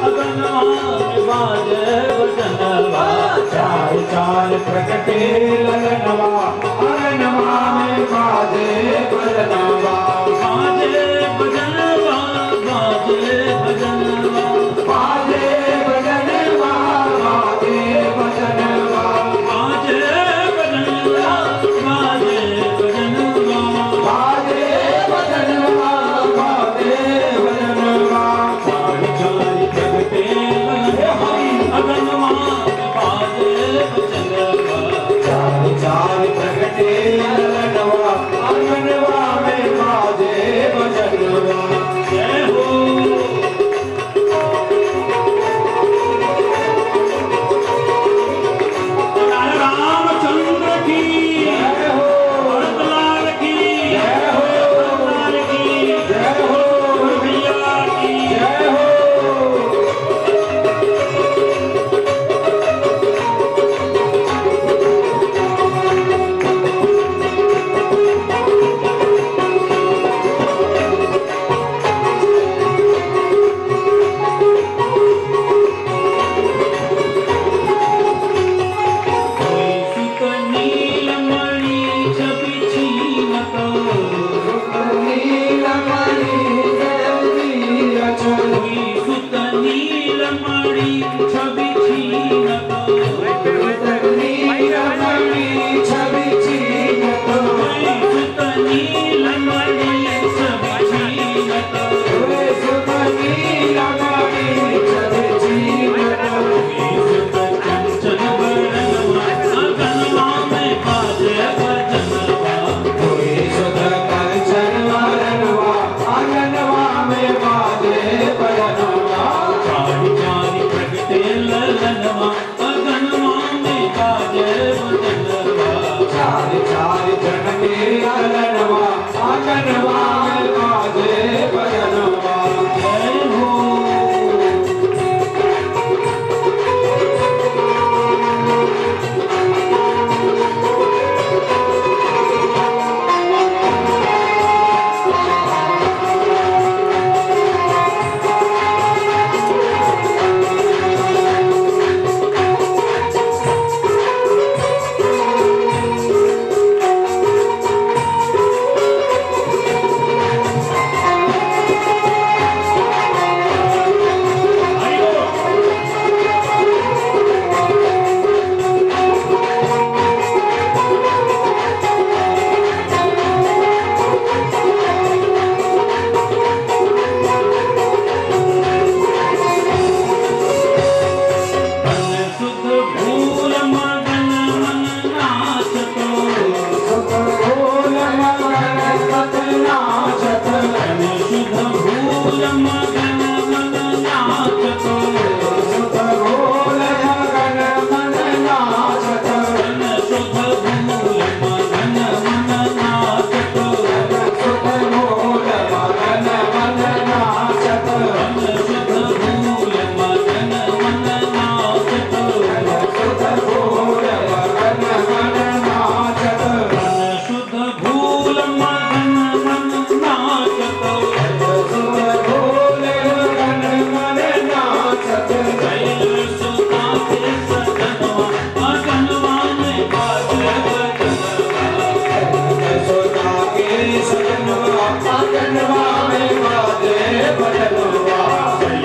अगनवा में बाजे भजनवा चार चार प्रगटे ललनवा अगनवा में बाजे भजनवा बाजे भजनवा बाजे भजनवा बाजे भजनवा बाजे भजनवा बाजे भजनवा बाजे भजनवा बाजे भजनवा बाजे भजनवा चारी चारी प्रगटे ललनवा अगनवा में बाजे भजनवा चार चार प्रगटे ललनवा अगनवा में बाजे भजनवा जय हो रामचंद्र की जय हो भरतलाल की जय हो भरतलाल की जय हो भैया की जय हो कोई सुत नीलमणि छवि छीनतो नीलमणि जय रचन कोई सुत नीलमणि छवि छीनतो नीलमणि छवि छीनतो कोई सुत नीलमणि छवि छीनतो वे सुख नीलमणि छवि छीनतो कोई सुत कंचन वर्णनवा अगनवा में बाजे भजनवा कोई सुख कंचन वरनवा आंगनवा में बाजे भजनवा चारी चारी प्रगटे ललनवा अगनवा में बाजे भजनवा चार चार जनके ललनवा आंगनवा में बाजे भजनवा जय हो मन सुध भूल मगन मन नाचतो सुख भूल मगन सतनाचत मन सुध भूल मगन मन नाचतो सुख भूल मगन मन नाचत मन सुध भूल मगन मन नाचतो सुख भूल मगन मन नाचत मन सुध भूल मगन मन नाचतो सुख भूल मगन मन नाचत मन सुध भूल मगन मन नाचतो सुख भूल मगन मन नाचत कैल सुता के सजनवा अगनवा में बाजे भजनवा सोता के सजनवा आंगनवा में बाजे भजनवा कैल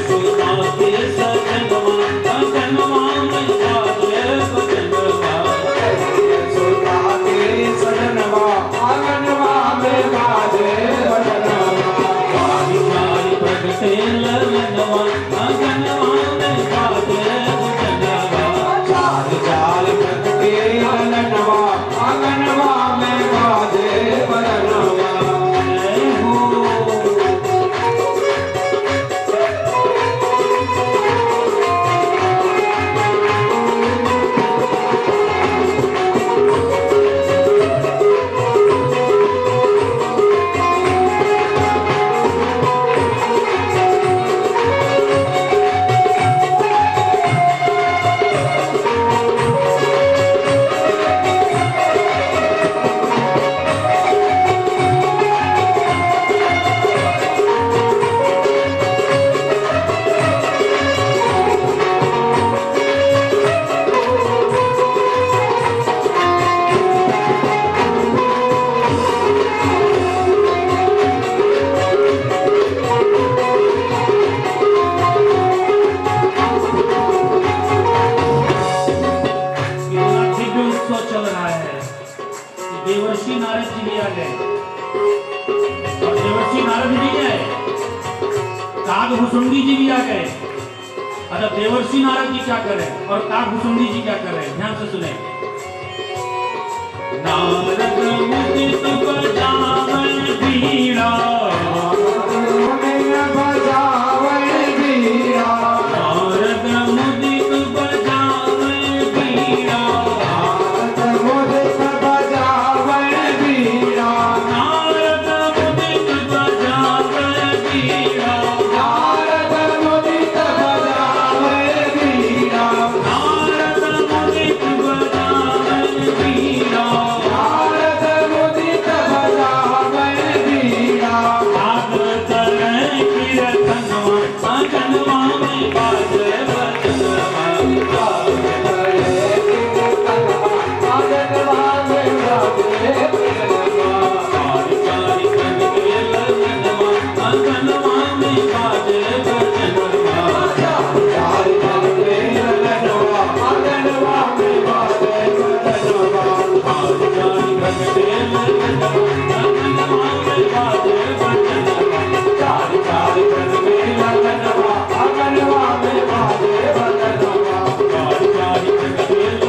सुता के सजनवा अगनवा में बाजे भजनवा सोता के सजनवा आंगनवा में बाजे भजनवा चारी चारी प्रगटे ललनवा अगनवा में बाजे भजनवा चार चार प्रगटे ललनवा आंगनवा में बाजे भजनवा जय हो काकभूषुंडी जी भी आ गए। अच्छा, देवर्षि नारद जी क्या कर रहे हैं और काकभूषुंडी जी क्या कर रहे हैं, ध्यान से सुने। नारद मुदित बजावन बीड़ा, बजावन बीड़ा, नारद मुदित बजावन बीड़ा, नारद मुदित बजावन बीड़ा, नारद मुदित बजावन बीड़ा, नारद मुदित बजावन बीड़ा, नारद मुदित बजावन बीड़ा, नारद मुदित बजावन बीड़ा, आग तले कीर्तनवा मगनवा में बाजे बजनवा, कारी कारी करके लगनवा मगनवा में बाजे बजनवा, कारी कारी करके लगनवा मगनवा में बाजे बजनवा, कारी कारी करके लगनवा मगनवा में बाजे बजनवा, कारी कारी करके लगनवा मगनवा में बाजे बजनवा, कारी कारी करके लगनवा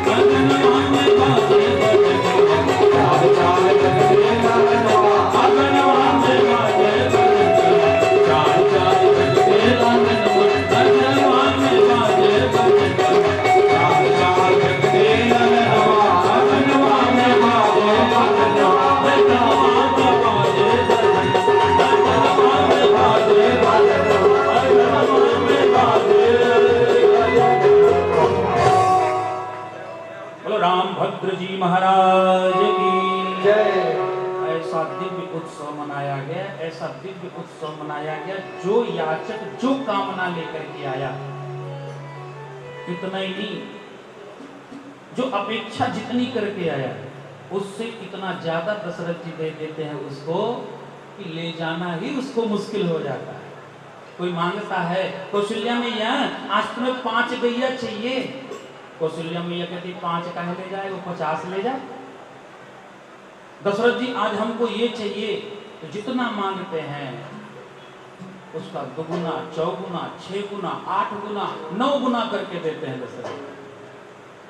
मगनवा में बाजे बजनवा, कारी कारी करके लगनवा मगनवा में बाजे बजनवा, कारी कारी करके लगनवा मगनवा में बाजे बजनवा, कारी कारी करके लगनवा मगनवा में बाजे बजनवा, मगनवा में बाजे बजनवा, मगनवा में बाजे बजनवा, मगनवा में बाजे बजनवा। बोलो रामभद्र जी महाराज की जय। ऐसा दिव्य उत्सव मनाया गया, ऐसा दिव्य उत्सव मनाया गया। जो याचक जो कामना लेकर के आया, इतना ही नहीं, जो अपेक्षा जितनी करके आया उससे इतना ज्यादा दशरथ जी दे देते हैं उसको कि ले जाना ही उसको मुश्किल हो जाता है। कोई मांगता है कौशल्या मैया आज तुम्हें 5 गैया चाहिए, कौशल्या मैया कहती 5 काहे ले जाए, वो 50 ले जाए। दशरथ जी आज हमको ये चाहिए, तो जितना मांगते हैं उसका 2 गुना 4 गुना 6 गुना 8 गुना 9 गुना करके देते हैं दशरथ।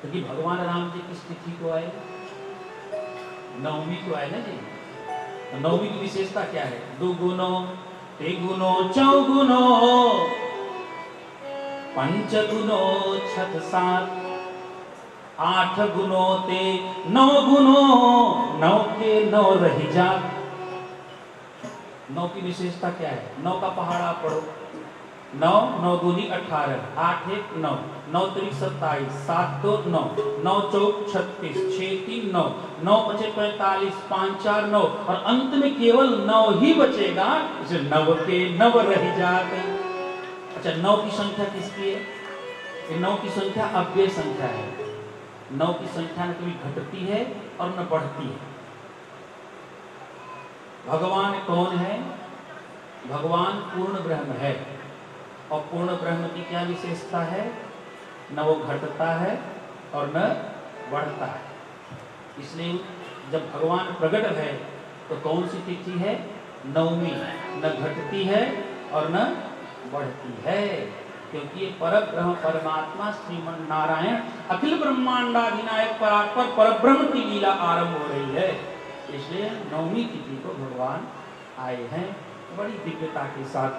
क्योंकि भगवान राम जी किस तिथि को आए, नवमी को आए ना जी। तो नवमी की विशेषता क्या है, 2 गुनो 3 गुनो 4 गुनो 5 गुनो 6 7 8 गुनो ते 9 गुनो 9 के 9 रही जा। 9 की विशेषता क्या है, 9 का पहाड़ा पढ़ो, 9 9 दूनी 18 8 1 9 9 3 27 7 2 9 9 4 36 6 3 9 9 5 45 5 4 9 और अंत में केवल 9 ही बचेगा, इसे 9 के 9 रह जाते। अच्छा, 9 की संख्या किसकी है, ये 9 की संख्या अव्यय संख्या है। 9 की संख्या न कभी घटती है और न बढ़ती है। भगवान कौन है, भगवान पूर्ण ब्रह्म है। और पूर्ण ब्रह्म की क्या विशेषता है, न वो घटता है और न बढ़ता है। इसलिए जब भगवान प्रकट है तो कौन सी तिथि है, नवमी, न घटती है और न बढ़ती है, क्योंकि ये परब्रह्म परमात्मा श्रीमन नारायण अखिल ब्रह्मांडाधिनायक परात्पर परब्रह्म की लीला आरंभ हो रही है। इसलिए नवमी तिथि को भगवान आए हैं। बड़ी दिव्यता के साथ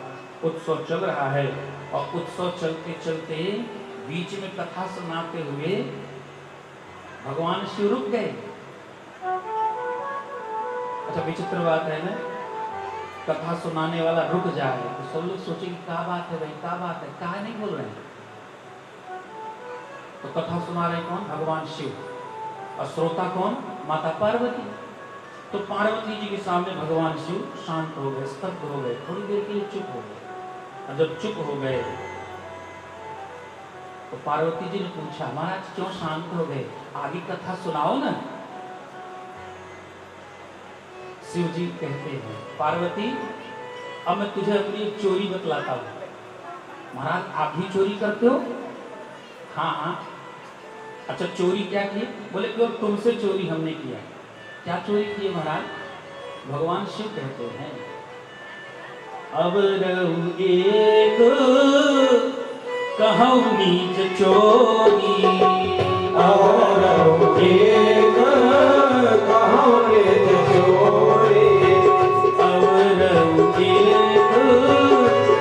उत्सव चल रहा है और उत्सव चलते चलते बीच में कथा सुनाते हुए भगवान शिव रुक गए। अच्छा, विचित्र बात है ना, कथा सुनाने वाला रुक जाए तो सब लोग सोचे कि क्या बात है भाई, क्या बात है, काहे नहीं बोल रहे हैं। तो कथा सुना रहे कौन, भगवान शिव, और श्रोता कौन, माता पार्वती। तो पार्वती जी के सामने भगवान शिव शांत हो गए, स्तब्ध हो गए, थोड़ी देर के लिए चुप हो गए। और जब चुप हो गए तो पार्वती जी ने पूछा, महाराज क्यों शांत हो गए, आगे कथा सुनाओ ना। शिव जी कहते हैं, पार्वती अब मैं तुझे अपनी एक चोरी बतलाता हूं। महाराज आप भी चोरी करते हो? हाँ हाँ। अच्छा, चोरी क्या की? बोले कि और तुमसे चोरी हमने किया। क्या चोरी की महाराज? भगवान शिव कहते हैं, अब रहू एक कहूँ नीच चोरी, और एक कहो निज चोरी, अब रहू एक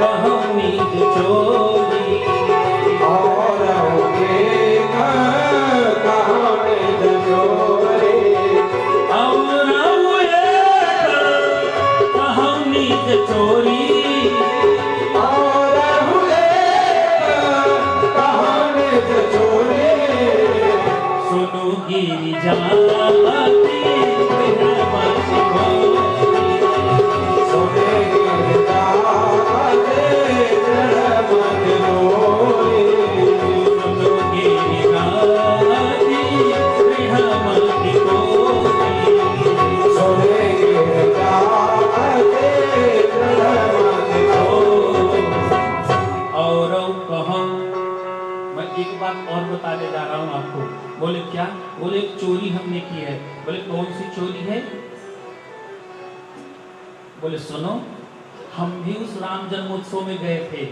कहूँ नीच चोरी, और एक कहो निज चोरी, अब रहू एक कहूँ नीच चोरी, और एक कहो निज चोरी, सुनु गिरि जाति मत खोरी, सोने गिरजाते जड़ मत रोई, सुनु गिरि जाति मत खोरी, सोने गिरजाते जड़ मत रोई। और कहूँ मैं एक बात और बताने जा रहा हूँ आपको। बोले क्या? बोले एक चोरी हमने की है। बोले कौन सी चोरी है? बोले सुनो, हम भी उस राम जन्मोत्सव में गए थे।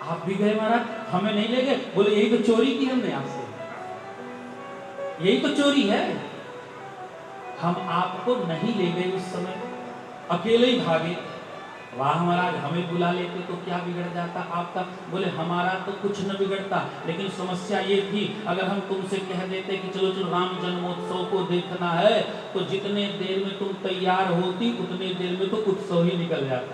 आप भी गए महाराज, हमें नहीं ले गए? बोले यही तो चोरी की हमने आपसे, यही तो चोरी है। हम आपको नहीं ले गए उस समय, अकेले ही भागे। वाह महाराज, हमें बुला लेते तो क्या बिगड़ जाता आपका? बोले हमारा तो कुछ न बिगड़ता, लेकिन समस्या ये थी, अगर हम तुमसे कह देते कि चलो चलो राम जन्मोत्सव को देखना है, तो जितने देर में तुम तैयार होती उतने देर में तो उत्सव ही निकल जाता।